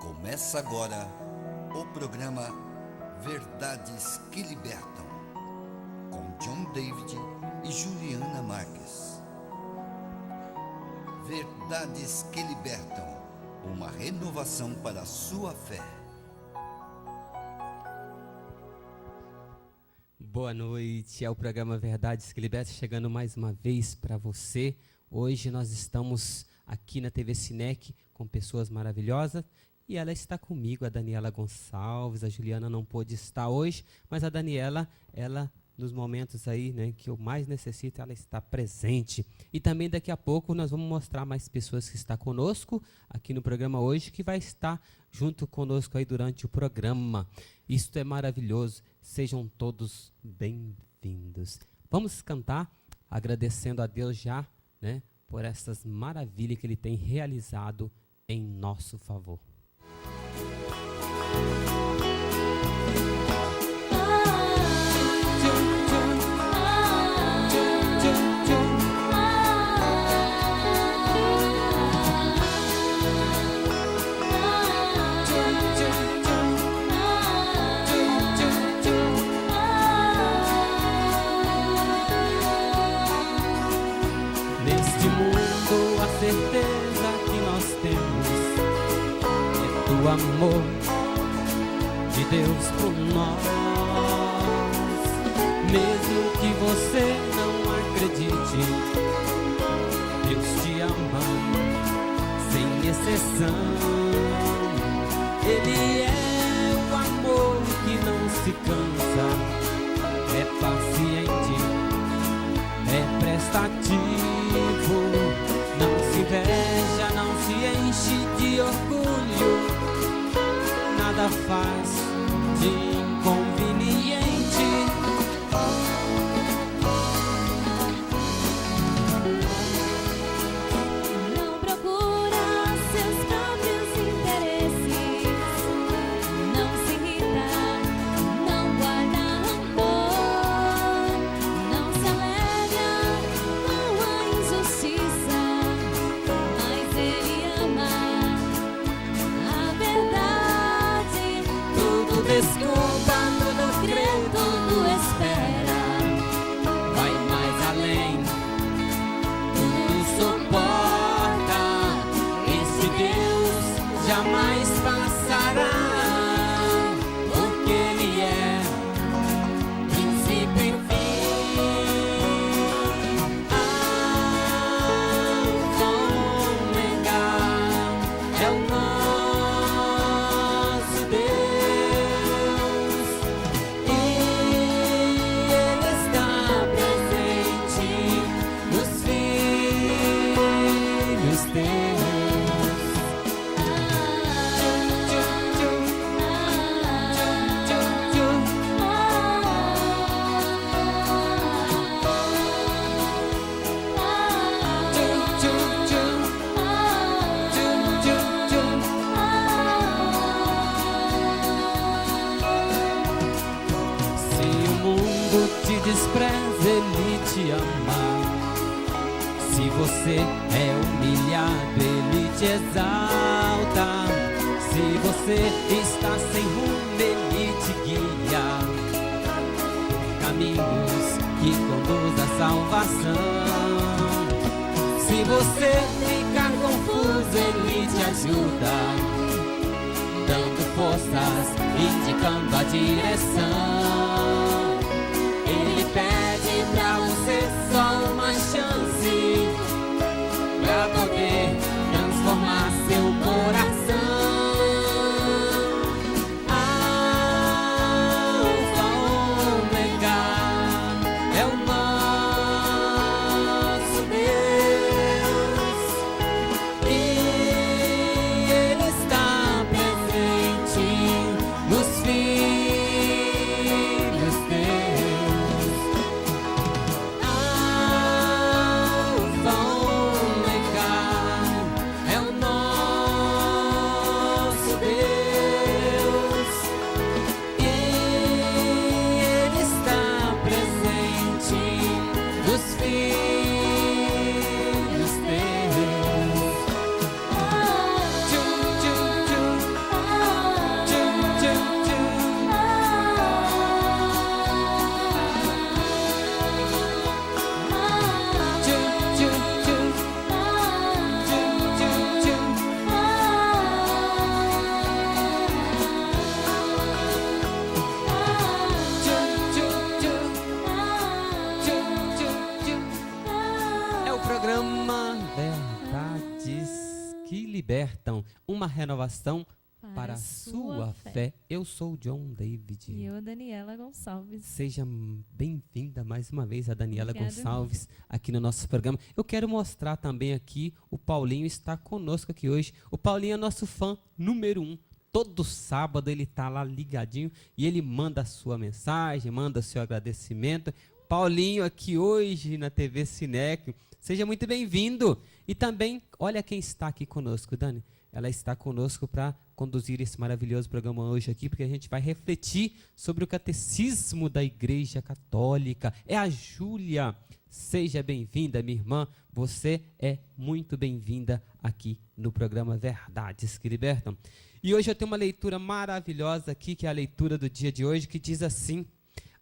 Começa agora o programa Verdades que Libertam, com John David e Juliana Marques. Verdades que Libertam, uma renovação para a sua fé. Boa noite, é o programa Verdades que Libertam, chegando mais uma vez para você. Hoje nós estamos aqui na TV Cinec com pessoas maravilhosas e ela está comigo, a Daniela Gonçalves. A Juliana não pôde estar hoje, mas a Daniela, ela nos momentos aí, né, que eu mais necessito, ela está presente. E também daqui a pouco nós vamos mostrar mais pessoas que estão conosco aqui no programa hoje, que vai estar junto conosco aí durante o programa. Isto é maravilhoso, sejam todos bem-vindos. Vamos cantar agradecendo a Deus já, né, por essas maravilhas que Ele tem realizado em nosso favor. Neste mundo a certeza que nós temos é do amor de Deus por nós. Mesmo que você não acredite, Deus te ama sem exceção. Ele é o amor que não se cansa, é paciente, é prestativo, não se inveja, não se enche de orgulho, nada faz de inconveniente. Não procura seus próprios interesses, não se irrita, não guarda rancor, não se alegra com a injustiça, mas Ele ama a verdade. Tudo desculpa, tudo crê, tudo espera, vai mais além, tudo suporta. Esse Deus jamais passará, porque Ele é princípio e fim, Alfa, Ômega, é o nosso Deus, e Ele está presente nos filhos teus. Se o mundo te despreza, Ele te ama. Se você é humilhado, Ele te exalta. Se você está sem rumo, Ele te guia por caminhos que conduz à salvação. Se você ficar confuso, Ele te ajuda, dando forças, indicando a direção. Ele pede pra você só uma chance pra poder transformar seu coração. Alfa, Ômega, é o nosso Deus, e Ele está presente nos filhos teus. Libertam, uma renovação para a sua fé. Eu sou o John David. E eu, Daniela Gonçalves. Seja bem-vinda mais uma vez a Daniela Obrigada. Gonçalves aqui no nosso programa. Eu quero mostrar também aqui, o Paulinho está conosco aqui hoje. O Paulinho é nosso fã número 1. Todo sábado ele está lá ligadinho e ele manda a sua mensagem, manda o seu agradecimento. Paulinho aqui hoje na TV Sinec. Seja muito bem-vindo. E também, olha quem está aqui conosco, Dani. Ela está conosco para conduzir esse maravilhoso programa hoje aqui, porque a gente vai refletir sobre o catecismo da Igreja Católica. É a Júlia. Seja bem-vinda, minha irmã. Você é muito bem-vinda aqui no programa Verdades que Libertam. E hoje eu tenho uma leitura maravilhosa aqui, que é a leitura do dia de hoje, que diz assim: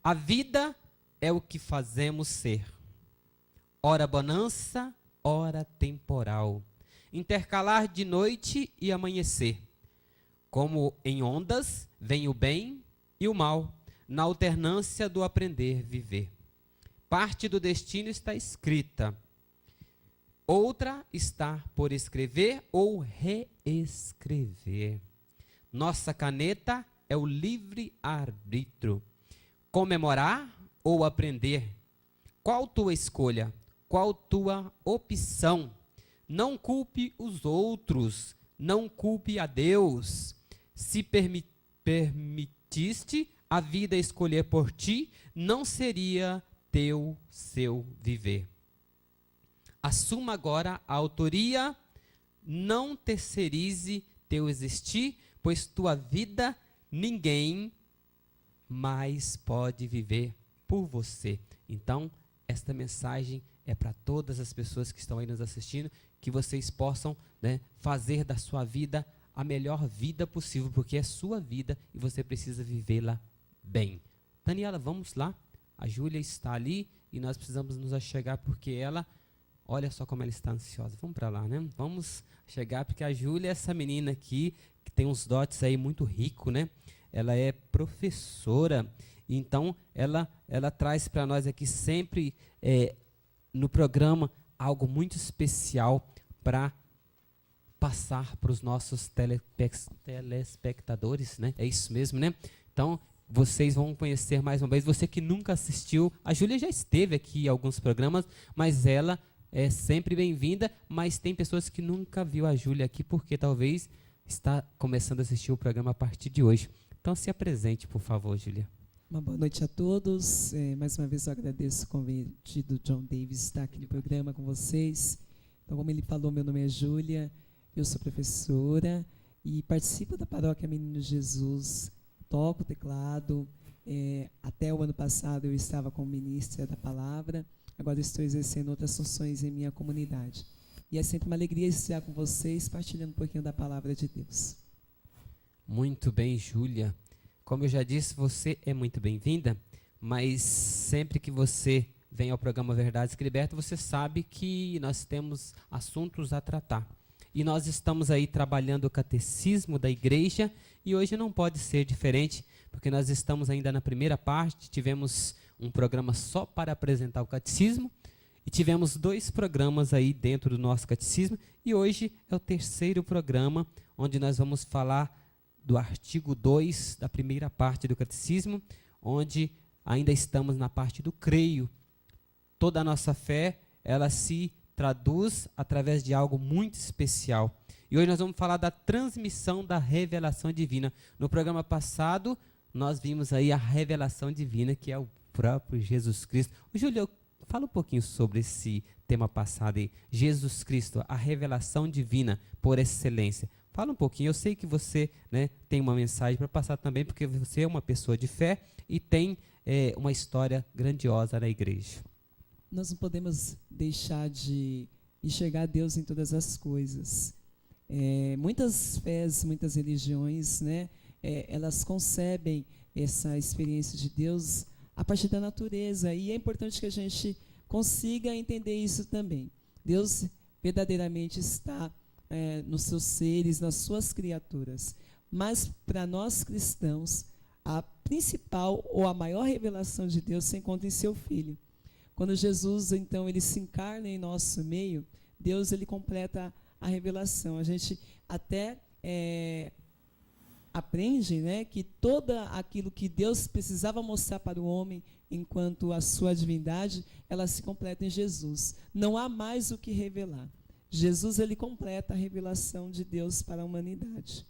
a vida é o que fazemos ser. Ora bonança, ora temporal. Intercalar de noite e amanhecer. Como em ondas, vem o bem e o mal, na alternância do aprender viver. Parte do destino está escrita, outra está por escrever ou reescrever. Nossa caneta é o livre-arbítrio. Comemorar ou aprender? Qual tua escolha? Qual tua opção? Não culpe os outros, não culpe a Deus. Se permitiste a vida escolher por ti, não seria seu viver. Assuma agora a autoria, não terceirize teu existir, pois tua vida ninguém mais pode viver por você. Então, esta mensagem é para todas as pessoas que estão aí nos assistindo, que vocês possam, né, fazer da sua vida a melhor vida possível, porque é sua vida e você precisa vivê-la bem. Daniela, vamos lá? A Júlia está ali e nós precisamos nos achegar, porque ela, olha só como ela está ansiosa. Vamos para lá, né? Vamos chegar, porque a Júlia é essa menina aqui, que tem uns dotes aí muito rico, né? Ela é professora, então ela traz para nós aqui sempre no programa algo muito especial para passar para os nossos telespectadores, né? É isso mesmo, né? Então, vocês vão conhecer mais uma vez. Você que nunca assistiu, a Júlia já esteve aqui em alguns programas, mas ela é sempre bem-vinda, mas tem pessoas que nunca viu a Júlia aqui, porque talvez está começando a assistir o programa a partir de hoje. Então, se apresente, por favor, Júlia. Uma boa noite a todos. Mais uma vez eu agradeço o convite do John Davis estar aqui no programa com vocês. Então, como ele falou, meu nome é Júlia, eu sou professora e participo da Paróquia Menino Jesus, toco o teclado. Até o ano passado eu estava como ministra da palavra, agora estou exercendo outras funções em minha comunidade. E é sempre uma alegria estar com vocês, partilhando um pouquinho da palavra de Deus. Muito bem, Júlia. Como eu já disse, você é muito bem-vinda, mas sempre que você vem ao programa Verdades que Libertam, você sabe que nós temos assuntos a tratar. E nós estamos aí trabalhando o catecismo da igreja e hoje não pode ser diferente, porque nós estamos ainda na primeira parte, tivemos um programa só para apresentar o catecismo e tivemos 2 programas aí dentro do nosso catecismo e hoje é o 3º programa, onde nós vamos falar do artigo 2 da primeira parte do catecismo, onde ainda estamos na parte do creio. Toda a nossa fé, ela se traduz através de algo muito especial. E hoje nós vamos falar da transmissão da revelação divina. No programa passado, nós vimos aí a revelação divina, que é o próprio Jesus Cristo. Júlio, fala um pouquinho sobre esse tema passado aí. Jesus Cristo, a revelação divina por excelência. Fala um pouquinho, eu sei que você, né, tem uma mensagem para passar também, porque você é uma pessoa de fé e tem uma história grandiosa na igreja. Nós não podemos deixar de enxergar Deus em todas as coisas. Muitas fés, muitas religiões, né, elas concebem essa experiência de Deus a partir da natureza, e é importante que a gente consiga entender isso também. Deus verdadeiramente está nos seus seres, nas suas criaturas. Mas para nós cristãos, a principal ou a maior revelação de Deus se encontra em seu Filho. Quando Jesus, então, ele se encarna em nosso meio, Deus, ele completa a revelação. A gente até aprende, né, que todo aquilo que Deus precisava mostrar para o homem enquanto a sua divindade, ela se completa em Jesus. Não há mais o que revelar. Jesus, ele completa a revelação de Deus para a humanidade.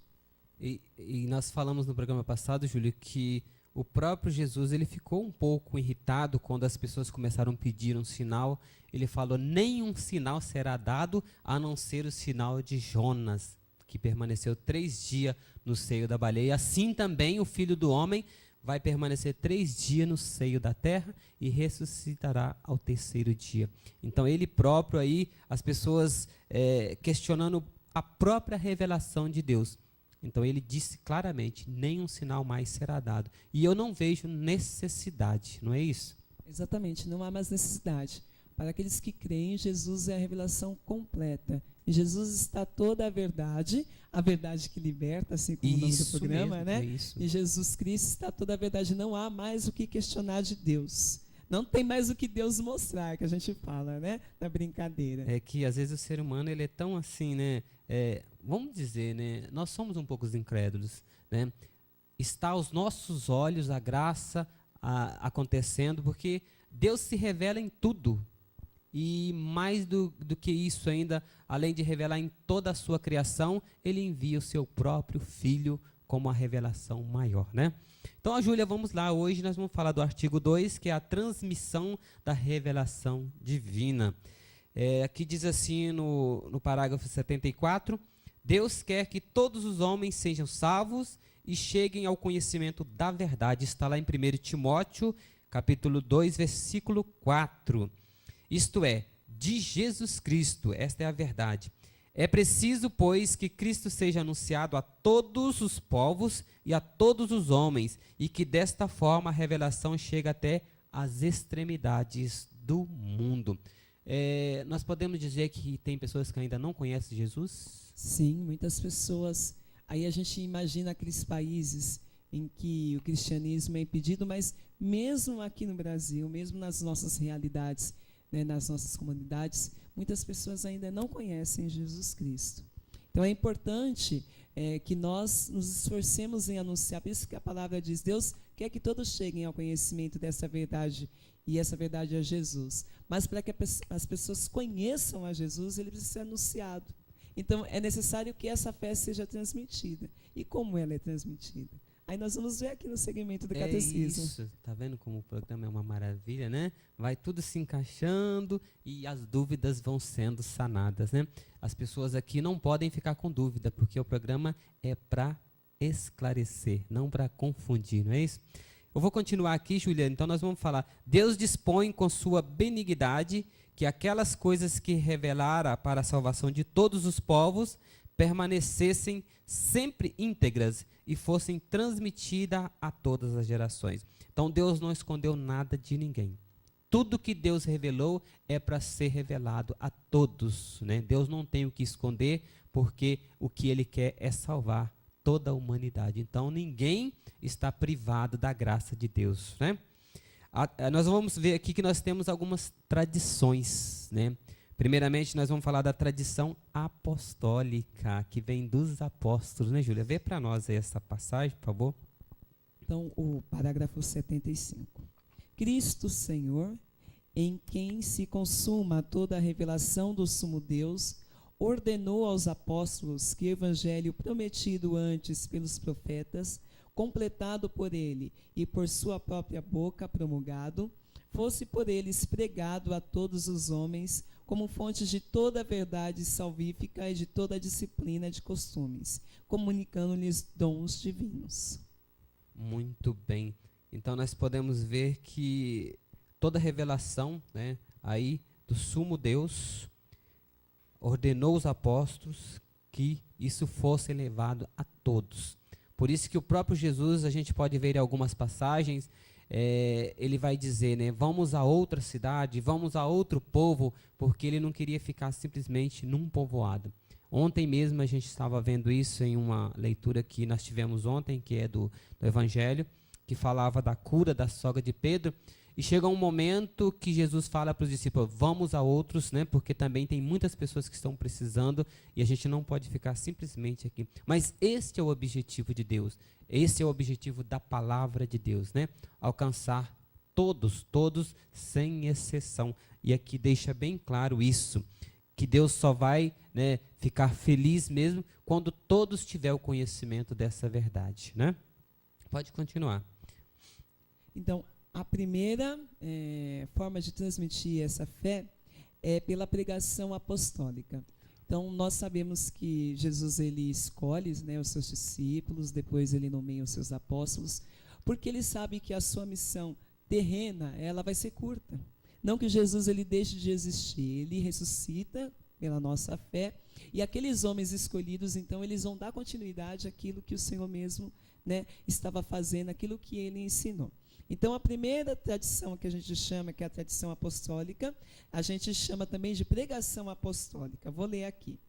E nós falamos no programa passado, Júlio, que o próprio Jesus, ele ficou um pouco irritado quando as pessoas começaram a pedir um sinal. Ele falou: nenhum sinal será dado a não ser o sinal de Jonas, que permaneceu 3 dias no seio da baleia. Assim também o Filho do Homem vai permanecer 3 dias no seio da terra e ressuscitará ao 3º dia. Então ele próprio aí, as pessoas questionando a própria revelação de Deus. Então ele disse claramente: nenhum sinal mais será dado. E eu não vejo necessidade, não é isso? Exatamente, não há mais necessidade. Para aqueles que creem, Jesus é a revelação completa. Em Jesus está toda a verdade que liberta, assim como o nome do programa, mesmo, né? Isso. Em Jesus Cristo está toda a verdade. Não há mais o que questionar de Deus. Não tem mais o que Deus mostrar, que a gente fala, né? Na brincadeira. É que às vezes o ser humano, ele é tão assim, né? Vamos dizer, né? Nós somos um pouco incrédulos, né? Está aos nossos olhos a graça acontecendo, porque Deus se revela em tudo. E mais do que isso ainda, além de revelar em toda a sua criação, ele envia o seu próprio Filho como a revelação maior, né? Então, Júlia, vamos lá. Hoje nós vamos falar do artigo 2, que é a transmissão da revelação divina. Aqui diz assim no parágrafo 74, Deus quer que todos os homens sejam salvos e cheguem ao conhecimento da verdade. Está lá em 1 Timóteo, capítulo 2, versículo 4. Isto é, de Jesus Cristo, esta é a verdade. É preciso, pois, que Cristo seja anunciado a todos os povos e a todos os homens, e que desta forma a revelação chegue até as extremidades do mundo. Nós podemos dizer que tem pessoas que ainda não conhecem Jesus? Sim, muitas pessoas. Aí a gente imagina aqueles países em que o cristianismo é impedido, mas mesmo aqui no Brasil, mesmo nas nossas realidades, né, nas nossas comunidades, muitas pessoas ainda não conhecem Jesus Cristo. Então é importante que nós nos esforcemos em anunciar. Por isso que a palavra diz: Deus quer que todos cheguem ao conhecimento dessa verdade, e essa verdade é Jesus. Mas para que as pessoas conheçam a Jesus, ele precisa ser anunciado. Então é necessário que essa fé seja transmitida. E como ela é transmitida? Aí nós vamos ver aqui no segmento do catecismo. Isso, tá vendo como o programa é uma maravilha, né? Vai tudo se encaixando e as dúvidas vão sendo sanadas, né? As pessoas aqui não podem ficar com dúvida, porque o programa é para esclarecer, não para confundir, não é isso? Eu vou continuar aqui, Juliana, então nós vamos falar. Deus dispõe com sua benignidade que aquelas coisas que revelara para a salvação de todos os povos permanecessem sempre íntegras e fossem transmitidas a todas as gerações. Então Deus não escondeu nada de ninguém. Tudo que Deus revelou é para ser revelado a todos, né? Deus não tem o que esconder, porque o que ele quer é salvar toda a humanidade. Então ninguém está privado da graça de Deus, né? Nós vamos ver aqui que nós temos algumas tradições, né? Primeiramente, nós vamos falar da tradição apostólica, que vem dos apóstolos, né, Júlia? Vê para nós aí essa passagem, por favor. Então, o parágrafo 75. Cristo Senhor, em quem se consuma toda a revelação do sumo Deus, ordenou aos apóstolos que o evangelho prometido antes pelos profetas, completado por ele e por sua própria boca promulgado, fosse por eles pregado a todos os homens como fonte de toda a verdade salvífica e de toda a disciplina de costumes, comunicando-lhes dons divinos. Muito bem. Então nós podemos ver que toda revelação, né, aí do sumo Deus ordenou os apóstolos que isso fosse levado a todos. Por isso que o próprio Jesus, a gente pode ver em algumas passagens, ele vai dizer, né, vamos a outra cidade, vamos a outro povo, porque ele não queria ficar simplesmente num povoado. Ontem mesmo a gente estava vendo isso em uma leitura que nós tivemos ontem, que é do Evangelho, que falava da cura da sogra de Pedro, E chega um momento que Jesus fala para os discípulos, vamos a outros, né? Porque também tem muitas pessoas que estão precisando e a gente não pode ficar simplesmente aqui. Mas este é o objetivo de Deus. Esse é o objetivo da palavra de Deus, né? Alcançar todos, sem exceção. E aqui deixa bem claro isso, que Deus só vai, né, ficar feliz mesmo quando todos tiverem o conhecimento dessa verdade, né? Pode continuar. Então, a primeira forma de transmitir essa fé é pela pregação apostólica. Então, nós sabemos que Jesus ele escolhe, né, os seus discípulos, depois ele nomeia os seus apóstolos, porque ele sabe que a sua missão terrena, ela vai ser curta. Não que Jesus ele deixe de existir, ele ressuscita pela nossa fé, e aqueles homens escolhidos, então, eles vão dar continuidade àquilo que o Senhor mesmo, né, estava fazendo, aquilo que ele ensinou. Então, a primeira tradição que a gente chama, que é a tradição apostólica, a gente chama também de pregação apostólica. Vou ler aqui.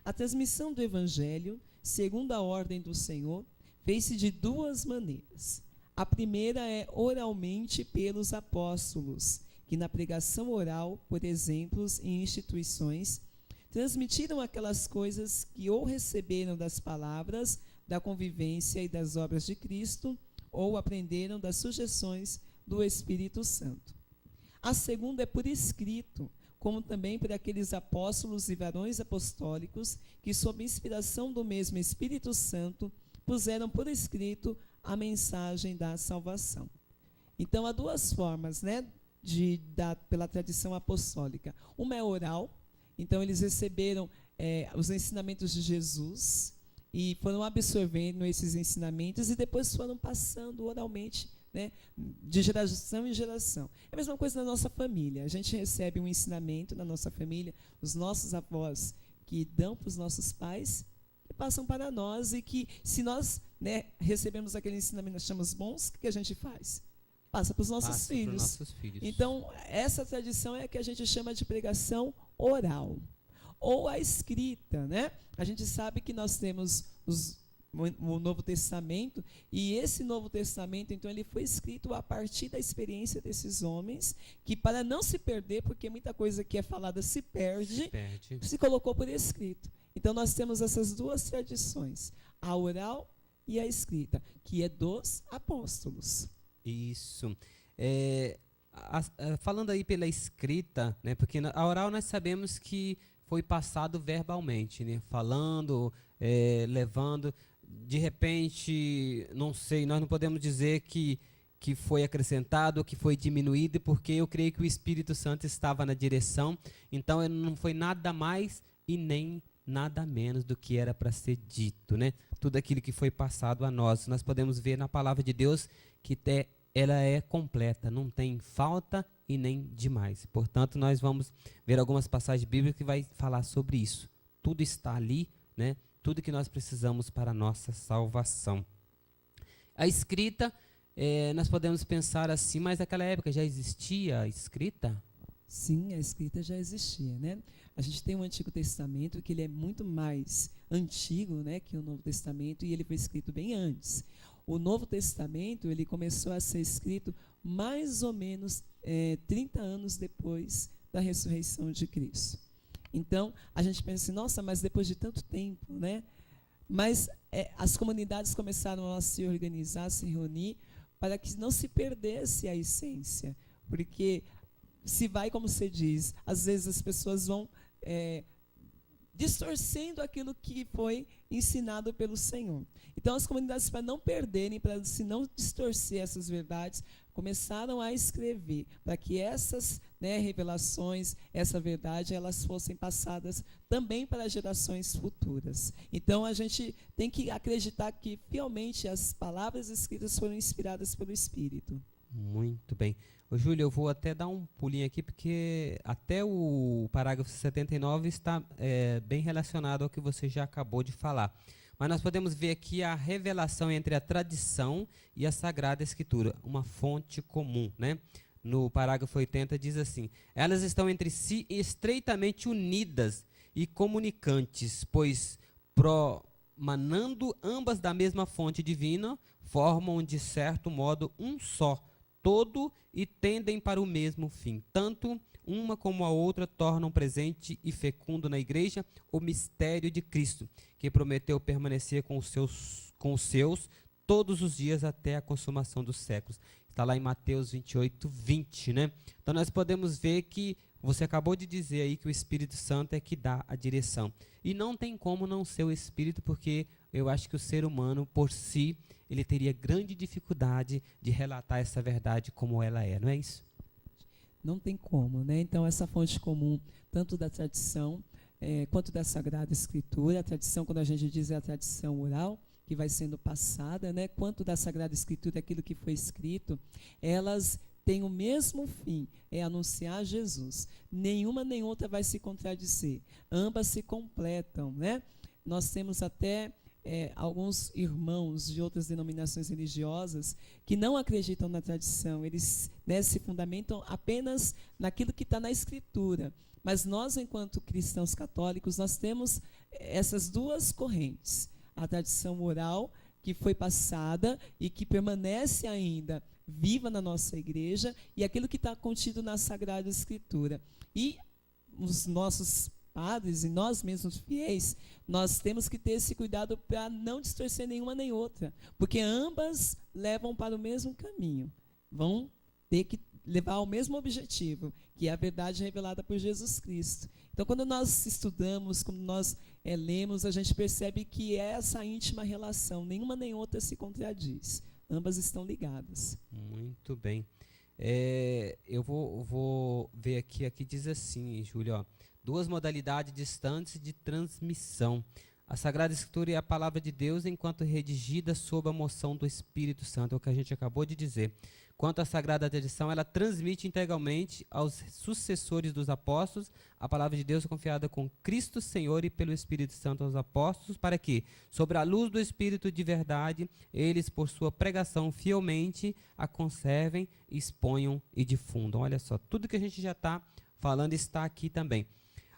A transmissão do Evangelho, segundo a ordem do Senhor, fez-se de duas maneiras. A primeira é oralmente pelos apóstolos, que na pregação oral, por exemplos e instituições, transmitiram aquelas coisas que ou receberam das palavras, da convivência e das obras de Cristo, ou aprenderam das sugestões do Espírito Santo. A segunda é por escrito, como também por aqueles apóstolos e varões apostólicos que, sob inspiração do mesmo Espírito Santo, puseram por escrito a mensagem da salvação. Então, há duas formas, né, pela tradição apostólica. Uma é oral, então eles receberam os ensinamentos de Jesus, e foram absorvendo esses ensinamentos e depois foram passando oralmente, né, de geração em geração. É a mesma coisa na nossa família. A gente recebe um ensinamento na nossa família, os nossos avós que dão para os nossos pais e passam para nós, e que se nós, né, recebemos aquele ensinamento, nós achamos bons, o que a gente faz? Passa para os nossos filhos. Então, essa tradição é a que a gente chama de pregação oral. Ou a escrita, né? A gente sabe que nós temos o Novo Testamento, e esse Novo Testamento, então, ele foi escrito a partir da experiência desses homens, que, para não se perder, porque muita coisa que é falada se perde, se colocou por escrito. Então, nós temos essas duas tradições, a oral e a escrita, que é dos apóstolos. Isso. Falando aí pela escrita, né? Porque a oral nós sabemos que foi passado verbalmente, né? Falando, levando. De repente, não sei, nós não podemos dizer que foi acrescentado ou que foi diminuído, porque eu creio que o Espírito Santo estava na direção, então não foi nada mais e nem nada menos do que era para ser dito, né? Tudo aquilo que foi passado a nós. Nós podemos ver na palavra de Deus que ela é completa, não tem falta e nem demais. Portanto, nós vamos ver algumas passagens bíblicas que vai falar sobre isso. Tudo está ali, né? Tudo que nós precisamos para a nossa salvação. A escrita, nós podemos pensar assim, mas naquela época já existia a escrita? Sim, a escrita já existia, né? A gente tem o Antigo Testamento, que ele é muito mais antigo, né, que o Novo Testamento, e ele foi escrito bem antes. O Novo Testamento, ele começou a ser escrito mais ou menos 30 anos depois da ressurreição de Cristo. Então, a gente pensa assim, nossa, mas depois de tanto tempo, né? Mas as comunidades começaram a se organizar, a se reunir, para que não se perdesse a essência. Porque se vai, como você diz, às vezes as pessoas vão distorcendo aquilo que foi ensinado pelo Senhor. Então, as comunidades, para não perderem, para se não distorcer essas verdades, começaram a escrever, para que essas, né, revelações, essa verdade, elas fossem passadas também para gerações futuras. Então, a gente tem que acreditar que, fielmente, as palavras escritas foram inspiradas pelo Espírito. Muito bem. Ô, Júlio, eu vou até dar um pulinho aqui, porque até o parágrafo 79 está bem relacionado ao que você já acabou de falar. Mas nós podemos ver aqui a revelação entre a tradição e a Sagrada Escritura, uma fonte comum, né? No parágrafo 80 diz assim: elas estão entre si estreitamente unidas e comunicantes, pois promanando ambas da mesma fonte divina, formam de certo modo um só, todo e tendem para o mesmo fim. Tanto uma como a outra tornam presente e fecundo na igreja o mistério de Cristo, que prometeu permanecer com os seus todos os dias até a consumação dos séculos. Está lá em Mateus 28, 20, né? Então nós podemos ver que você acabou de dizer aí que o Espírito Santo é que dá a direção. E não tem como não ser o Espírito, porque eu acho que o ser humano, por si, ele teria grande dificuldade de relatar essa verdade como ela é, não é isso? Não tem como, né? Então, essa fonte comum, tanto da tradição quanto da Sagrada Escritura, a tradição, quando a gente diz, é a tradição oral, que vai sendo passada, né? Quanto da Sagrada Escritura, aquilo que foi escrito, elas têm o mesmo fim, é anunciar Jesus. Nenhuma nem outra vai se contradizer. Ambas se completam, né? Nós temos até alguns irmãos de outras denominações religiosas que não acreditam na tradição, eles, né, se fundamentam apenas naquilo que está na Escritura. Mas nós, enquanto cristãos católicos, nós temos essas duas correntes. A tradição oral, que foi passada e que permanece ainda viva na nossa igreja, e aquilo que está contido na Sagrada Escritura. E os nossos padres e nós mesmos fiéis, nós temos que ter esse cuidado para não distorcer nenhuma nem outra, porque ambas levam para o mesmo caminho, vão ter que levar ao mesmo objetivo, que é a verdade revelada por Jesus Cristo. Então, quando nós estudamos, quando nós lemos, a gente percebe que é essa íntima relação, nenhuma nem outra se contradiz, ambas estão ligadas. Muito bem. Eu vou ver aqui diz assim, Júlio, ó, 2 modalidades distantes de transmissão. A Sagrada Escritura é a palavra de Deus enquanto redigida sob a moção do Espírito Santo, é o que a gente acabou de dizer. Quanto à Sagrada Tradição, ela transmite integralmente aos sucessores dos apóstolos a palavra de Deus confiada com Cristo Senhor e pelo Espírito Santo aos apóstolos, para que, sobre a luz do Espírito de verdade, eles, por sua pregação fielmente, a conservem, exponham e difundam. Olha só, tudo que a gente já está falando está aqui também.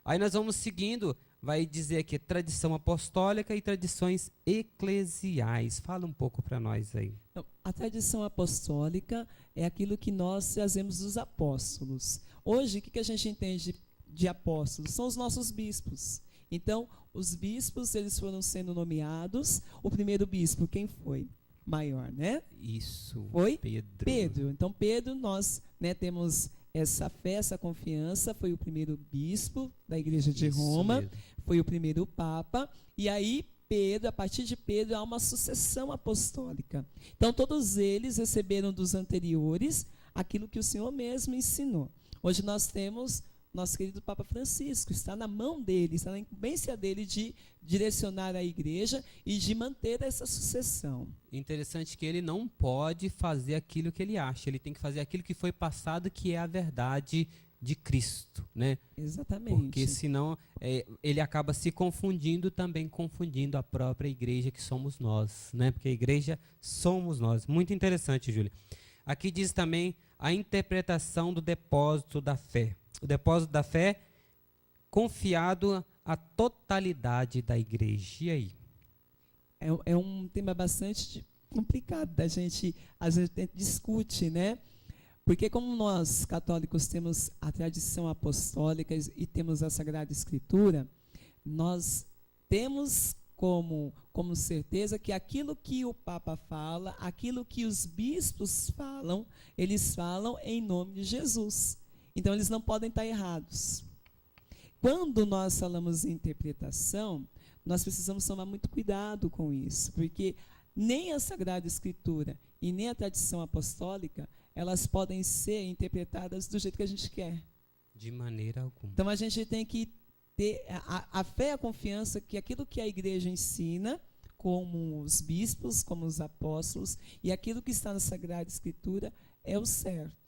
Aí nós vamos seguindo, vai dizer aqui tradição apostólica e tradições eclesiais. Fala um pouco para nós aí. Então, a tradição apostólica é aquilo que nós trazemos dos apóstolos. Hoje, o que a gente entende de apóstolos? São os nossos bispos. Então, os bispos, eles foram sendo nomeados. O primeiro bispo, quem foi? Maior, né? Isso, foi Pedro. Então, Pedro, nós, né, temos essa fé, essa confiança, foi o primeiro bispo da igreja de Roma, foi o primeiro papa, e aí Pedro, a partir de Pedro, há uma sucessão apostólica. Então, todos eles receberam dos anteriores aquilo que o Senhor mesmo ensinou. Hoje nós temos nosso querido Papa Francisco, está na mão dele, está na incumbência dele de direcionar a igreja e de manter essa sucessão. Interessante que ele não pode fazer aquilo que ele acha, ele tem que fazer aquilo que foi passado, que é a verdade de Cristo, né? Exatamente. Porque senão ele acaba se confundindo, também confundindo a própria igreja que somos nós, né? Porque a igreja somos nós. Muito interessante, Júlia. Aqui diz também a interpretação do depósito da fé. O depósito da fé confiado à totalidade da igreja. E aí? É um tema bastante complicado da gente, às vezes, discute, né? Porque como nós, católicos, temos a tradição apostólica e temos a Sagrada Escritura, nós temos como certeza que aquilo que o Papa fala, aquilo que os bispos falam, eles falam em nome de Jesus. Então, eles não podem estar errados. Quando nós falamos em interpretação, nós precisamos tomar muito cuidado com isso, porque nem a Sagrada Escritura e nem a tradição apostólica, elas podem ser interpretadas do jeito que a gente quer. De maneira alguma. Então, a gente tem que ter a fé e a confiança que aquilo que a igreja ensina, como os bispos, como os apóstolos, e aquilo que está na Sagrada Escritura é o certo.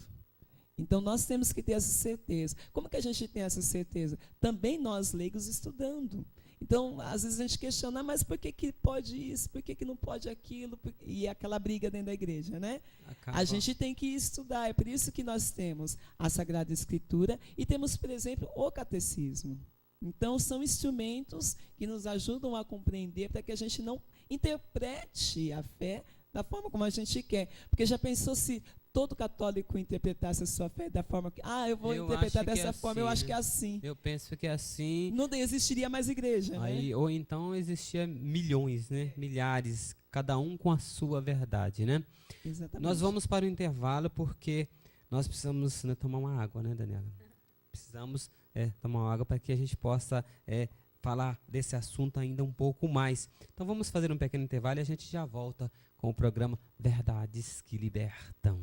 Então, nós temos que ter essa certeza. Como que a gente tem essa certeza? Também nós, leigos, estudando. Então, às vezes a gente questiona, mas por que pode isso? Por que não pode aquilo? E aquela briga dentro da igreja, né? A gente tem que estudar. É por isso que nós temos a Sagrada Escritura e temos, por exemplo, o Catecismo. Então, são instrumentos que nos ajudam a compreender para que a gente não interprete a fé da forma como a gente quer. Porque já pensou se todo católico interpretasse a sua fé da forma que, eu vou Eu interpretar acho que é dessa forma, eu assim, acho né? que é assim. Eu penso que é assim. Não existiria mais igreja, né? Aí, ou então existia milhões, né? Milhares, cada um com a sua verdade, né? Exatamente. Nós vamos para o intervalo porque nós precisamos, né, tomar uma água, né, Daniela? Precisamos tomar uma água para que a gente possa falar desse assunto ainda um pouco mais. Então vamos fazer um pequeno intervalo e a gente já volta com o programa Verdades que Libertam.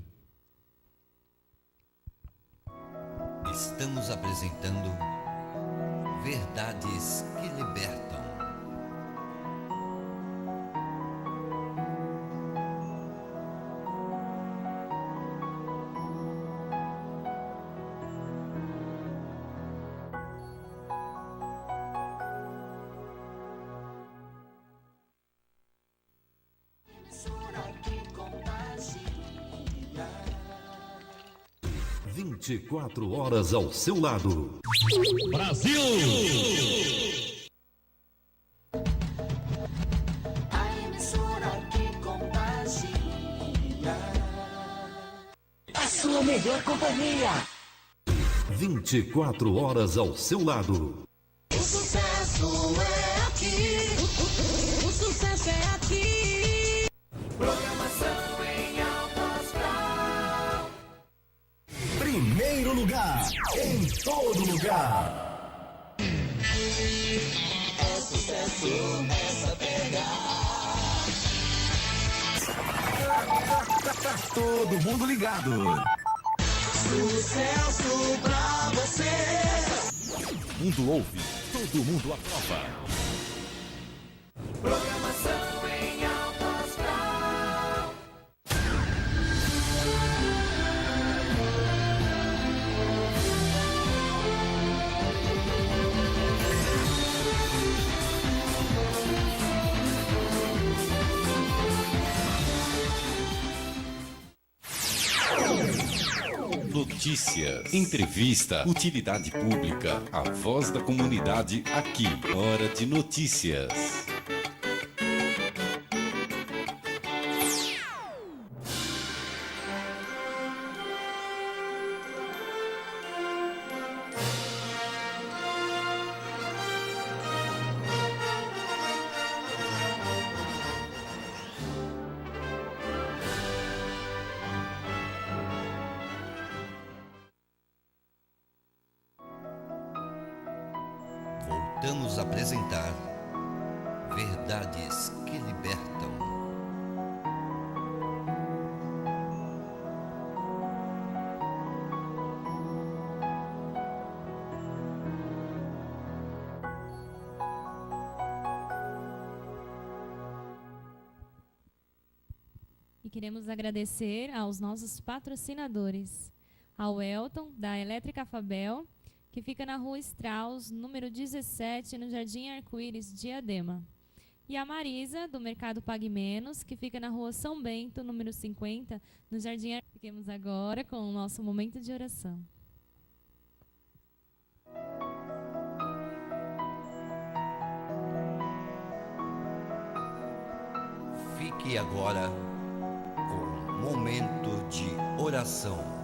Estamos apresentando Verdades que Libertam. Vinte e 24 horas ao seu lado. Brasil! A emissora que contagia. A sua melhor companhia. 24 horas ao seu lado. O sucesso é aqui. O sucesso é aqui. Programação em alto astral. Primeiro lugar, em todo lugar. É sucesso nessa pegada. Tá todo mundo ligado. Sucesso pra você. Mundo ouve, todo mundo aprova. Programação em alto astral. Notícias, entrevista, utilidade pública, a voz da comunidade aqui. Hora de notícias. Voltamos a apresentar Verdades que Libertam. E queremos agradecer aos nossos patrocinadores, ao Elton, da Elétrica Fabel, que fica na Rua Strauss, número 17, no Jardim Arco-Íris, Diadema. E a Marisa, do Mercado Pague Menos, que fica na Rua São Bento, número 50, no Jardim Arco-Íris. Fiquemos agora com o nosso momento de oração. Fique agora com o momento de oração.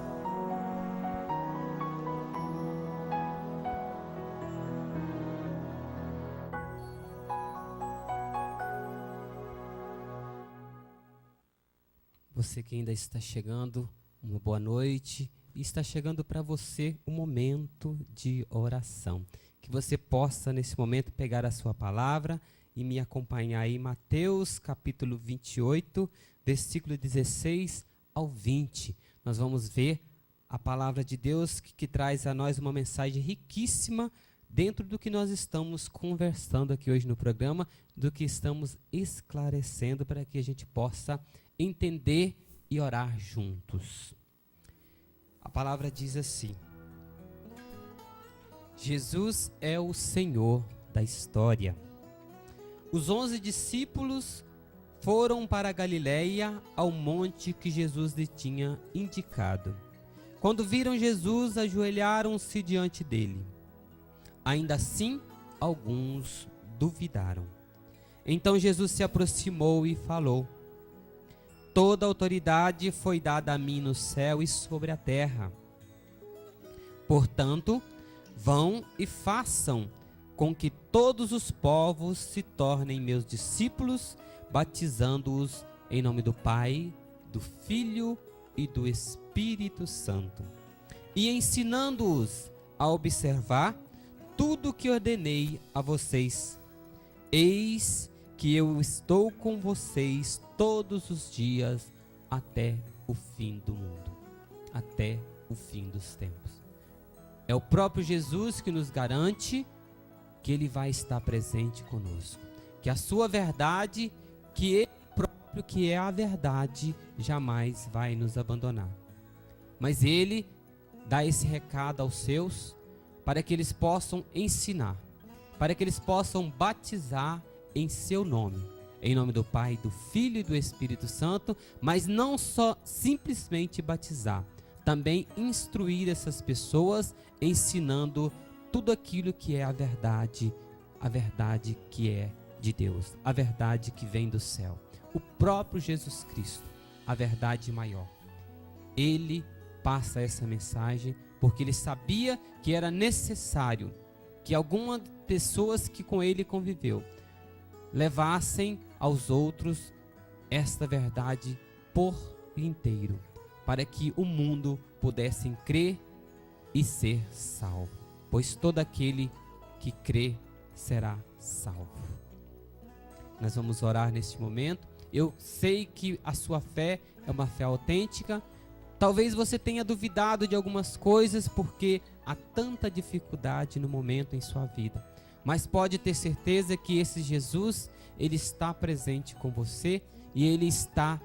Você que ainda está chegando, uma boa noite. E está chegando para você o momento de oração. Que você possa, nesse momento, pegar a sua palavra e me acompanhar aí, Mateus capítulo 28, versículo 16 ao 20. Nós vamos ver a palavra de Deus que traz a nós uma mensagem riquíssima dentro do que nós estamos conversando aqui hoje no programa, do que estamos esclarecendo para que a gente possa entender e orar juntos. A palavra diz assim: Jesus é o Senhor da história. Os 11 discípulos foram para a Galileia, ao monte que Jesus lhe tinha indicado. Quando viram Jesus, ajoelharam-se diante dele. Ainda assim, alguns duvidaram. Então Jesus se aproximou e falou: toda autoridade foi dada a mim no céu e sobre a terra. Portanto, vão e façam com que todos os povos se tornem meus discípulos, batizando-os em nome do Pai, do Filho e do Espírito Santo, e ensinando-os a observar tudo o que ordenei a vocês. Eis que eu estou com vocês todos os dias até o fim do mundo, até o fim dos tempos. É o próprio Jesus que nos garante que Ele vai estar presente conosco, que a sua verdade, que Ele próprio, que é a verdade, jamais vai nos abandonar. Mas Ele dá esse recado aos seus, para que eles possam ensinar, para que eles possam batizar em seu nome, em nome do Pai, do Filho e do Espírito Santo, mas não só simplesmente batizar, também instruir essas pessoas, ensinando tudo aquilo que é a verdade que é de Deus, a verdade que vem do céu, o próprio Jesus Cristo, a verdade maior. Ele passa essa mensagem porque ele sabia que era necessário que algumas pessoas que com ele conviveu levassem aos outros esta verdade por inteiro, para que o mundo pudesse crer e ser salvo, pois todo aquele que crê será salvo. Nós vamos orar neste momento. Eu sei que a sua fé é uma fé autêntica. Talvez você tenha duvidado de algumas coisas porque há tanta dificuldade no momento em sua vida. Mas pode ter certeza que esse Jesus, Ele está presente com você e Ele está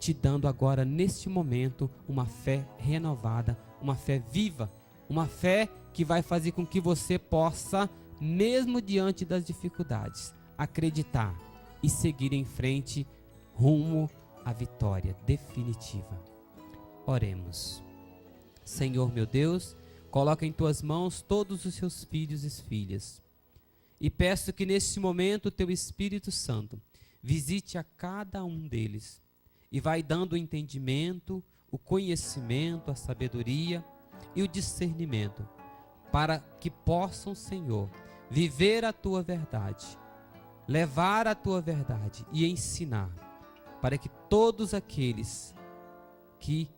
te dando agora, neste momento, uma fé renovada, uma fé viva, uma fé que vai fazer com que você possa, mesmo diante das dificuldades, acreditar e seguir em frente rumo à vitória definitiva. Oremos. Senhor meu Deus, coloca em tuas mãos todos os seus filhos e filhas. E peço que neste momento o teu Espírito Santo visite a cada um deles e vai dando o entendimento, o conhecimento, a sabedoria e o discernimento, para que possam, Senhor, viver a tua verdade, levar a tua verdade e ensinar, para que todos aqueles que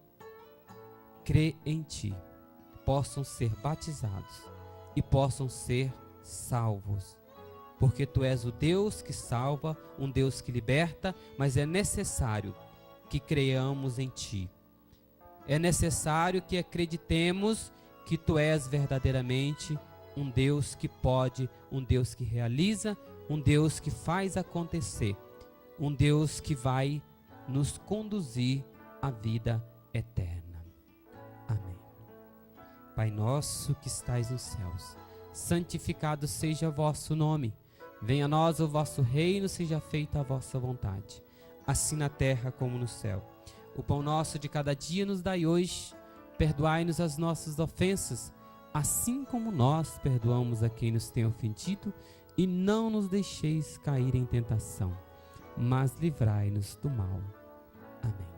crê em ti possam ser batizados e possam ser salvos, porque tu és o Deus que salva, um Deus que liberta, mas é necessário que creiamos em ti, é necessário que acreditemos que tu és verdadeiramente um Deus que pode, um Deus que realiza, um Deus que faz acontecer, um Deus que vai nos conduzir à vida eterna. Amém. Pai nosso que estais nos céus, santificado seja o vosso nome. Venha a nós o vosso reino, seja feita a vossa vontade, assim na terra como no céu. O pão nosso de cada dia nos dai hoje. Perdoai-nos as nossas ofensas, assim como nós perdoamos a quem nos tem ofendido, e não nos deixeis cair em tentação, mas livrai-nos do mal. Amém.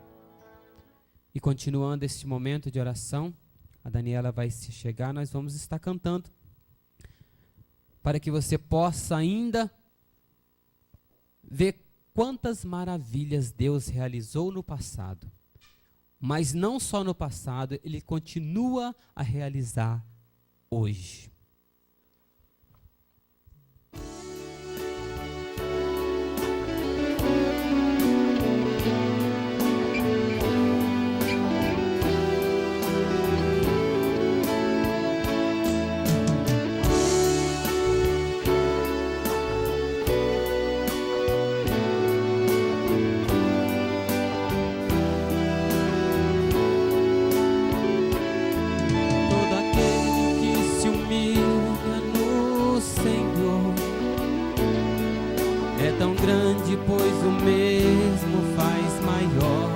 E continuando este momento de oração, a Daniela vai se chegar, nós vamos estar cantando, para que você possa ainda ver quantas maravilhas Deus realizou no passado. Mas não só no passado, Ele continua a realizar hoje. Pois o mesmo faz maior.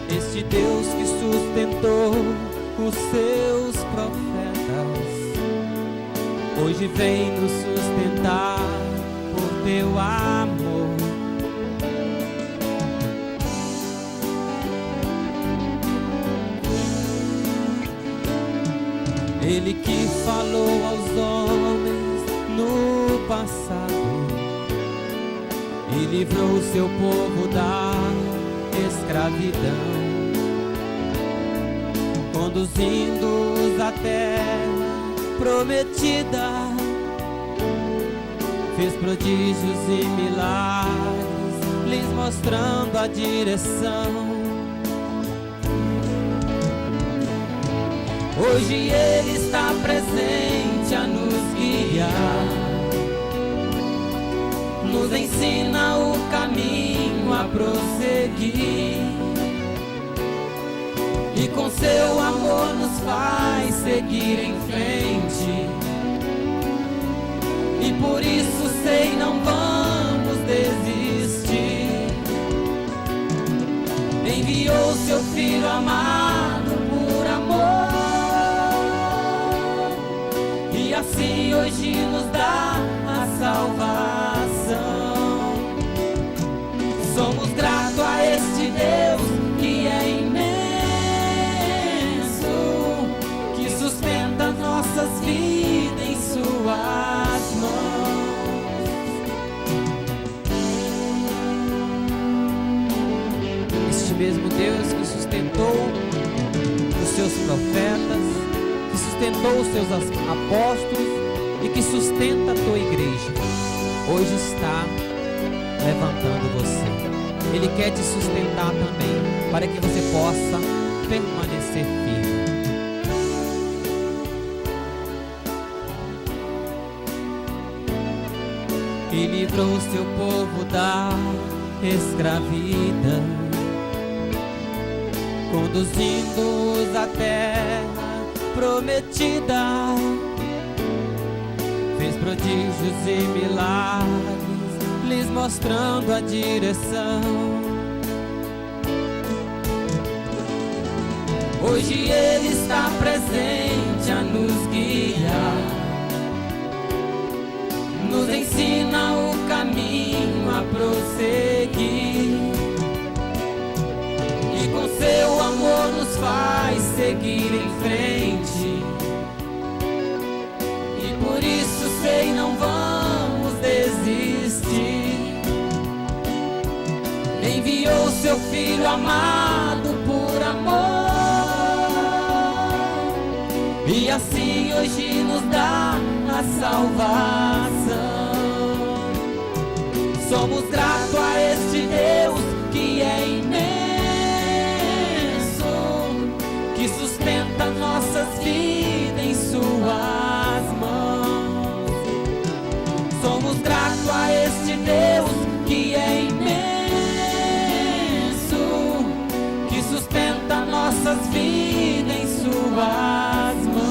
Este Deus que sustentou os seus profetas, hoje vem nos sustentar por teu amor. Ele que falou aos homens no passado e livrou o seu povo da escravidão, conduzindo-os à terra prometida. Fez prodígios e milagres, lhes mostrando a direção. Hoje Ele está presente a nos guiar, nos ensina o caminho a prosseguir, e com seu amor nos faz seguir em frente. E por isso sei, não vamos desistir. Enviou seu Filho amado por amor, e assim hoje nos dá a salvação. Somos gratos a este Deus que é imenso, que sustenta nossas vidas em suas mãos. Este mesmo Deus que sustentou os seus profetas, que sustentou os seus apóstolos e que sustenta a tua igreja, hoje está levantando você. Ele quer te sustentar também, para que você possa permanecer firme. E livrou o seu povo da escravidão, conduzindo-os à terra prometida. Fez prodígios e milagres, lhes mostrando a direção. Hoje Ele está presente a nos guiar, nos ensina o caminho a prosseguir, e com seu amor nos faz seguir em frente. E por isso sei, não vamos desistir. Enviou seu Filho amado por amor, e assim hoje nos dá a salvação. Somos gratos a este Deus que é imenso, que sustenta nossas vidas em suas mãos. Somos gratos a este Deus que é imenso, que sustenta nossas vidas em suas mãos.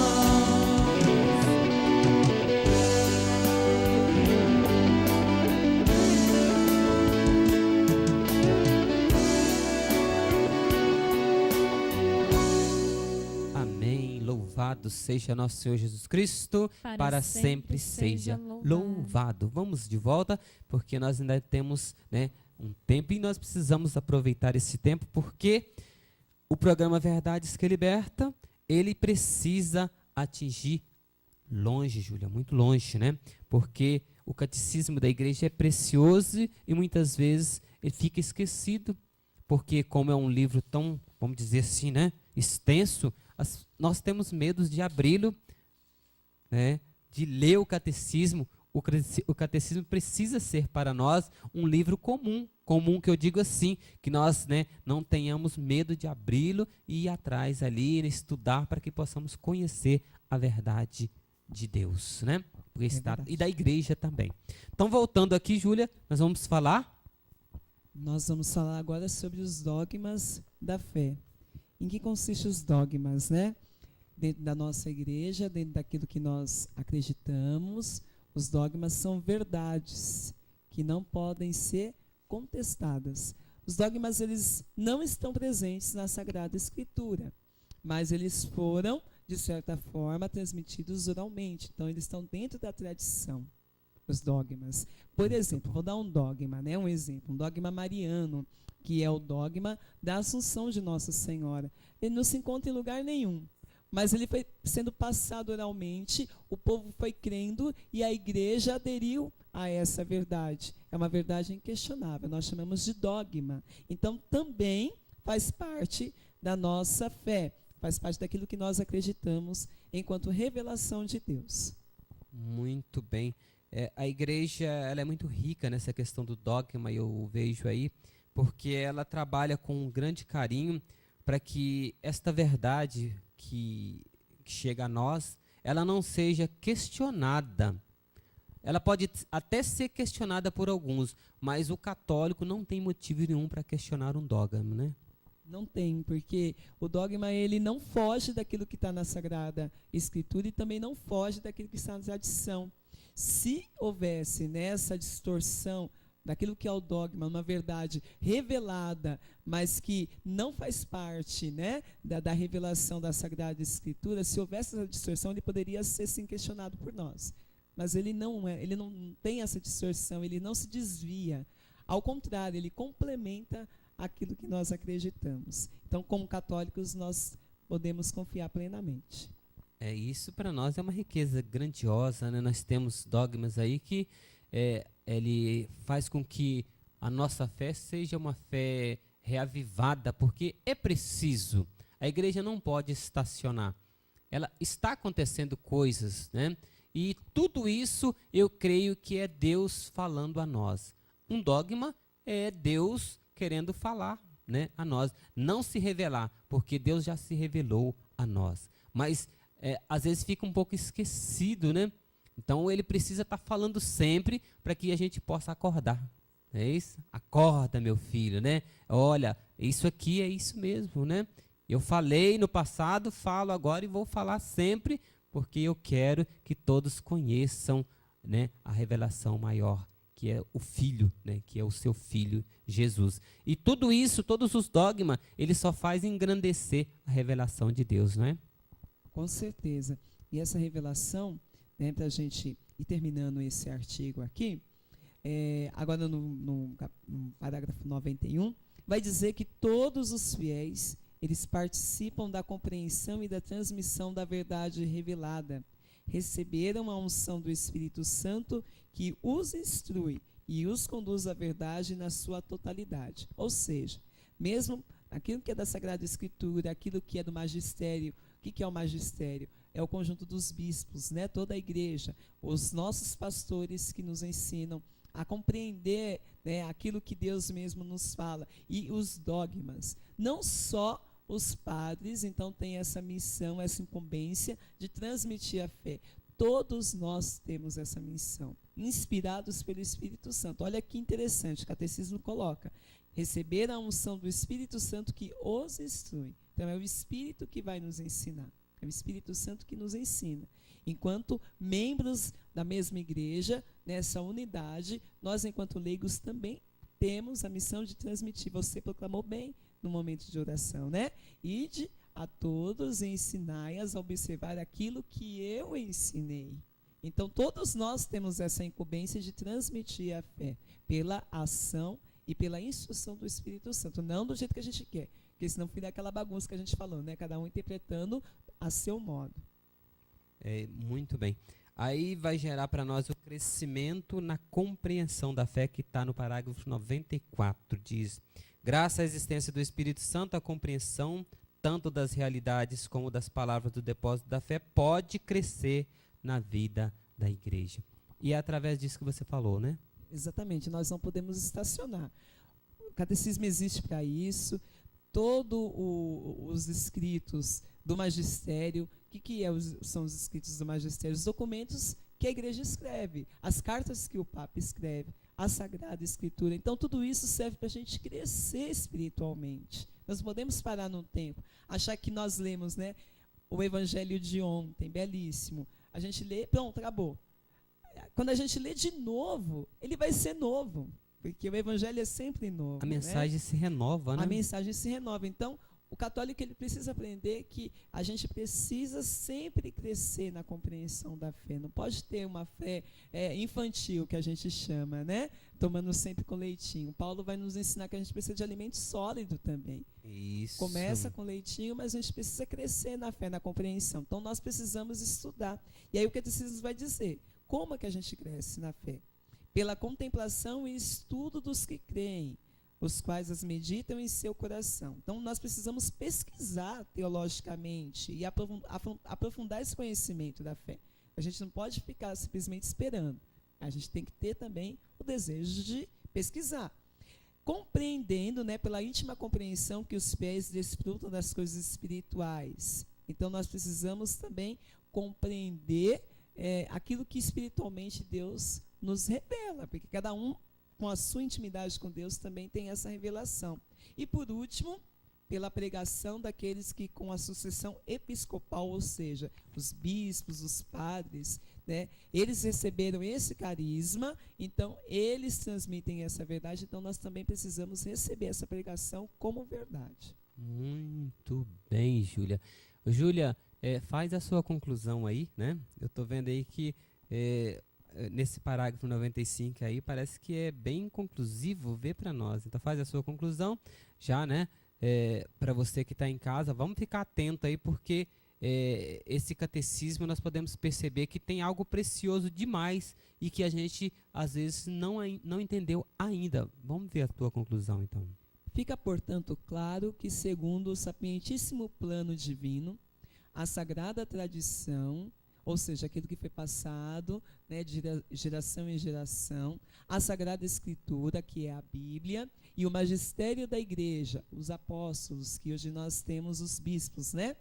Louvado seja nosso Senhor Jesus Cristo, para sempre seja louvado. Vamos de volta, porque nós ainda temos, né, um tempo e nós precisamos aproveitar esse tempo, porque o programa Verdades que Liberta, ele precisa atingir longe, Júlia, muito longe, né? Porque o catecismo da igreja é precioso e muitas vezes ele fica esquecido, porque como é um livro tão, vamos dizer assim, né, extenso, nós temos medo de abri-lo, né, de ler o catecismo. O catecismo precisa ser para nós um livro comum que eu digo assim, que nós, né, não tenhamos medo de abri-lo e ir atrás ali, estudar, para que possamos conhecer a verdade de Deus, né? E da igreja também. Então, voltando aqui, Júlia, nós vamos falar agora sobre os dogmas da fé. Em que consistem os dogmas, né? Dentro da nossa igreja, dentro daquilo que nós acreditamos, os dogmas são verdades que não podem ser contestadas. Os dogmas, eles não estão presentes na Sagrada Escritura, mas eles foram, de certa forma, transmitidos oralmente. Então, eles estão dentro da tradição, os dogmas. Por exemplo, vou dar um dogma, né? Um exemplo, um dogma mariano, que é o dogma da Assunção de Nossa Senhora. Ele não se encontra em lugar nenhum, mas ele foi sendo passado oralmente, o povo foi crendo e a igreja aderiu a essa verdade. É uma verdade inquestionável, nós chamamos de dogma. Então também faz parte da nossa fé, faz parte daquilo que nós acreditamos enquanto revelação de Deus. Muito bem. A igreja ela é muito rica nessa questão do dogma, eu vejo aí, porque ela trabalha com um grande carinho para que esta verdade que chega a nós, ela não seja questionada. Ela pode até ser questionada por alguns, mas o católico não tem motivo nenhum para questionar um dogma, né? Não tem, porque o dogma ele não foge daquilo que está na Sagrada Escritura e também não foge daquilo que está na tradição. Se houvesse nessa distorção daquilo que é o dogma, uma verdade revelada, mas que não faz parte, né, da revelação da Sagrada Escritura, se houvesse essa distorção, ele poderia ser sim questionado por nós. Mas ele não tem essa distorção, ele não se desvia. Ao contrário, ele complementa aquilo que nós acreditamos. Então, como católicos, nós podemos confiar plenamente. Isso para nós é uma riqueza grandiosa, né? Nós temos dogmas aí que ele faz com que a nossa fé seja uma fé reavivada, porque é preciso. A igreja não pode estacionar. Ela está acontecendo coisas, né? E tudo isso eu creio que é Deus falando a nós. Um dogma é Deus querendo falar, né, a nós. Não se revelar, porque Deus já se revelou a nós. Mas às vezes fica um pouco esquecido, né? Então ele precisa estar falando sempre para que a gente possa acordar. É isso? Acorda, meu filho, né? Olha, isso aqui é isso mesmo, né? Eu falei no passado, falo agora e vou falar sempre, porque eu quero que todos conheçam, né, a revelação maior, que é o Filho, né, que é o seu Filho Jesus. E tudo isso, todos os dogmas, ele só faz engrandecer a revelação de Deus, não é? Com certeza. E essa revelação, né, para a gente ir terminando esse artigo aqui, agora no parágrafo 91, vai dizer que todos os fiéis, eles participam da compreensão e da transmissão da verdade revelada. Receberam a unção do Espírito Santo que os instrui e os conduz à verdade na sua totalidade. Ou seja, mesmo aquilo que é da Sagrada Escritura, aquilo que é do magistério, o que é o magistério? É o conjunto dos bispos, né? Toda a igreja, os nossos pastores que nos ensinam a compreender, né, aquilo que Deus mesmo nos fala. E os dogmas. Não só os padres, então, têm essa missão, essa incumbência de transmitir a fé. Todos nós temos essa missão, inspirados pelo Espírito Santo. Olha que interessante, o catecismo coloca: receber a unção do Espírito Santo que os instrui. Então é o Espírito que vai nos ensinar, é o Espírito Santo que nos ensina. Enquanto membros da mesma igreja, nessa unidade, nós enquanto leigos também temos a missão de transmitir. Você proclamou bem no momento de oração, né? Ide a todos e ensinai-as a observar aquilo que eu ensinei. Então todos nós temos essa incumbência de transmitir a fé pela ação e pela instrução do Espírito Santo, não do jeito que a gente quer, porque senão fica aquela bagunça que a gente falou, né? Cada um interpretando a seu modo. Muito bem. Aí vai gerar para nós o crescimento na compreensão da fé, que está no parágrafo 94. Diz: graças à existência do Espírito Santo, a compreensão tanto das realidades como das palavras do depósito da fé pode crescer na vida da igreja. E é através disso que você falou, né? Exatamente, nós não podemos estacionar. O catecismo existe para isso. Todos os escritos do magistério, o que são os escritos do magistério? Os documentos que a igreja escreve, as cartas que o Papa escreve, a Sagrada Escritura. Então tudo isso serve para a gente crescer espiritualmente. Nós podemos parar no tempo, achar que nós lemos, né, o Evangelho de ontem, belíssimo. A gente lê, pronto, acabou. Quando a gente lê de novo, ele vai ser novo, porque o Evangelho é sempre novo. A mensagem se renova, né? A mensagem se renova. Então, o católico ele precisa aprender que a gente precisa sempre crescer na compreensão da fé. Não pode ter uma fé infantil, que a gente chama, né? Tomando sempre com leitinho. Paulo vai nos ensinar que a gente precisa de alimento sólido também. Isso. Começa com leitinho, mas a gente precisa crescer na fé, na compreensão. Então nós precisamos estudar. E aí o Catecismo vai dizer, como é que a gente cresce na fé? Pela contemplação e estudo dos que creem, os quais as meditam em seu coração. Então, nós precisamos pesquisar teologicamente e aprofundar esse conhecimento da fé. A gente não pode ficar simplesmente esperando. A gente tem que ter também o desejo de pesquisar. Compreendendo, né, pela íntima compreensão que os fiéis desfrutam das coisas espirituais. Então, nós precisamos também compreender aquilo que espiritualmente Deus nos revela, porque cada um, com a sua intimidade com Deus, também tem essa revelação. E por último, pela pregação daqueles que com a sucessão episcopal, ou seja, os bispos, os padres, né, eles receberam esse carisma, então eles transmitem essa verdade, então nós também precisamos receber essa pregação como verdade. Muito bem, Júlia. Júlia, faz a sua conclusão aí, né? Eu estou vendo aí que nesse parágrafo 95 aí, parece que é bem conclusivo, vê para nós. Então faz a sua conclusão, já, né? Para você que está em casa, vamos ficar atento aí, porque esse catecismo nós podemos perceber que tem algo precioso demais e que a gente, às vezes, não entendeu ainda. Vamos ver a tua conclusão, então. Fica, portanto, claro que, segundo o sapientíssimo plano divino, a sagrada tradição, ou seja, aquilo que foi passado, né, de geração em geração, a Sagrada Escritura, que é a Bíblia, e o magistério da Igreja, os apóstolos, que hoje nós temos os bispos, né,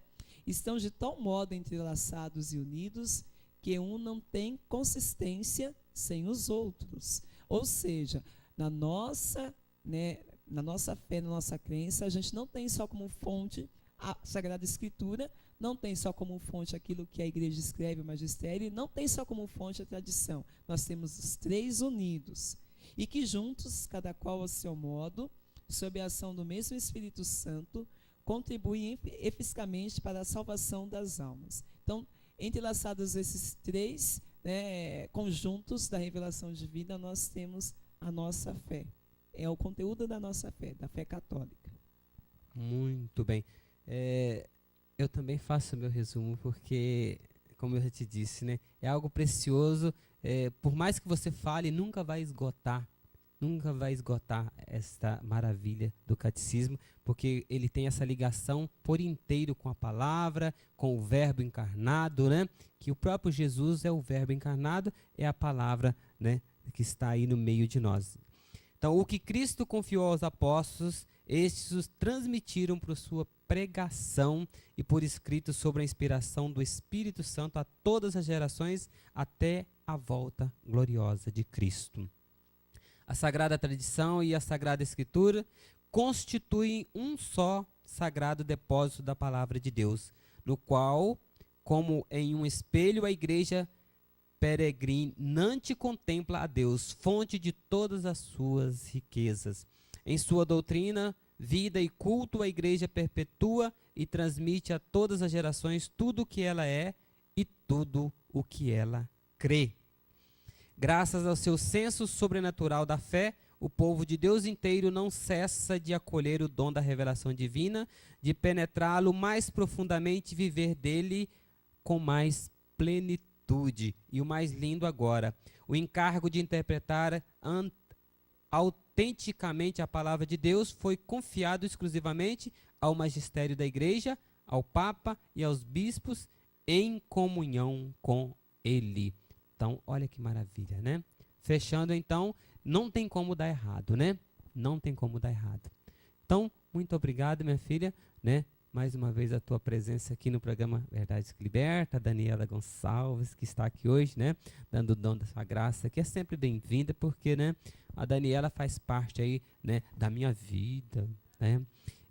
estão de tal modo entrelaçados e unidos que um não tem consistência sem os outros. Ou seja, na nossa fé, na nossa crença, a gente não tem só como fonte a Sagrada Escritura, não tem só como fonte aquilo que a igreja escreve, o magistério, não tem só como fonte a tradição. Nós temos os três unidos, e que juntos, cada qual ao seu modo, sob a ação do mesmo Espírito Santo, contribuem eficazmente para a salvação das almas. Então, entrelaçados esses três, né, conjuntos da revelação divina, nós temos a nossa fé. É o conteúdo da nossa fé, da fé católica. Muito bem. Eu também faço o meu resumo, porque, como eu já te disse, né, é algo precioso. Por mais que você fale, nunca vai esgotar esta maravilha do catecismo, porque ele tem essa ligação por inteiro com a palavra, com o verbo encarnado, né? Que o próprio Jesus é o verbo encarnado, é a palavra, né, que está aí no meio de nós. Então, o que Cristo confiou aos apóstolos, estes os transmitiram por sua pregação e por escrito sobre a inspiração do Espírito Santo a todas as gerações até a volta gloriosa de Cristo. A Sagrada Tradição e a Sagrada Escritura constituem um só sagrado depósito da Palavra de Deus, no qual, como em um espelho, a Igreja peregrinante contempla a Deus, fonte de todas as suas riquezas. Em sua doutrina, vida e culto, a Igreja perpetua e transmite a todas as gerações tudo o que ela é e tudo o que ela crê. Graças ao seu senso sobrenatural da fé, o povo de Deus inteiro não cessa de acolher o dom da revelação divina, de penetrá-lo mais profundamente e viver dele com mais plenitude. E o mais lindo agora, o encargo de interpretar autenticamente a palavra de Deus foi confiado exclusivamente ao magistério da Igreja, ao Papa e aos bispos em comunhão com ele. Então, olha que maravilha, né? Fechando, então, não tem como dar errado, né? Não tem como dar errado. Então, muito obrigado, minha filha, né? Mais uma vez a tua presença aqui no programa Verdades que Liberta, a Daniela Gonçalves, que está aqui hoje, né? Dando o dom da sua graça, que é sempre bem-vinda, porque, né? A Daniela faz parte aí, né? Da minha vida, né?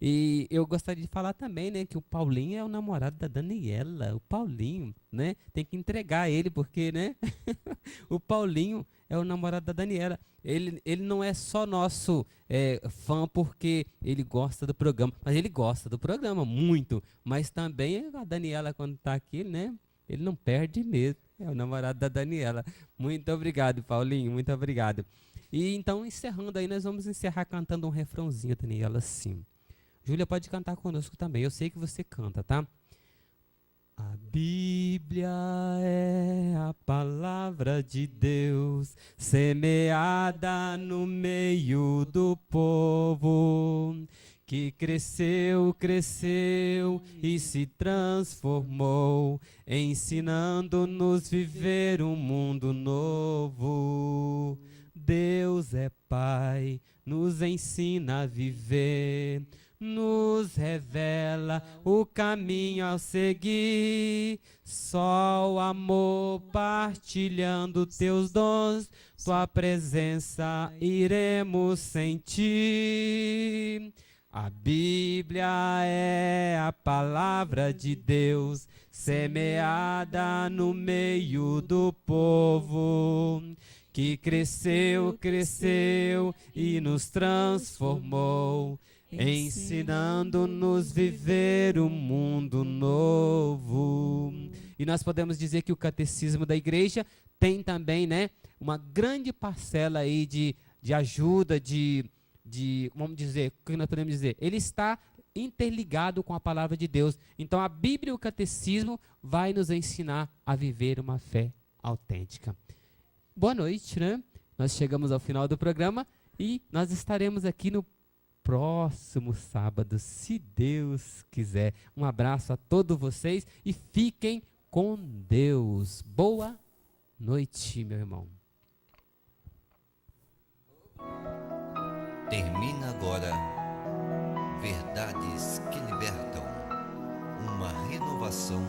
E eu gostaria de falar também, né, que o Paulinho é o namorado da Daniela. O Paulinho, né? Tem que entregar ele, porque, né? O Paulinho é o namorado da Daniela. Ele não é só nosso fã porque ele gosta do programa, mas ele gosta do programa muito. Mas também a Daniela, quando está aqui, né? Ele não perde mesmo. É o namorado da Daniela. Muito obrigado, Paulinho. Muito obrigado. E então, encerrando aí, nós vamos encerrar cantando um refrãozinho, Daniela, assim. Júlia, pode cantar conosco também. Eu sei que você canta, tá? A Bíblia é a palavra de Deus, semeada no meio do povo, que cresceu, cresceu e se transformou, ensinando-nos viver um mundo novo. Deus é Pai, nos ensina a viver, nos revela o caminho ao seguir. Só o amor partilhando teus dons, tua presença iremos sentir. A Bíblia é a palavra de Deus, semeada no meio do povo, que cresceu, cresceu e nos transformou, ensinando-nos viver um mundo novo. E nós podemos dizer que o catecismo da igreja tem também, né, uma grande parcela aí de ajuda, vamos dizer, o que nós podemos dizer? Ele está interligado com a palavra de Deus. Então a Bíblia e o catecismo vai nos ensinar a viver uma fé autêntica. Boa noite, né? Nós chegamos ao final do programa e nós estaremos aqui no próximo sábado, se Deus quiser. Um abraço a todos vocês e fiquem com Deus. Boa noite, meu irmão. Termina agora Verdades que Libertam, uma renovação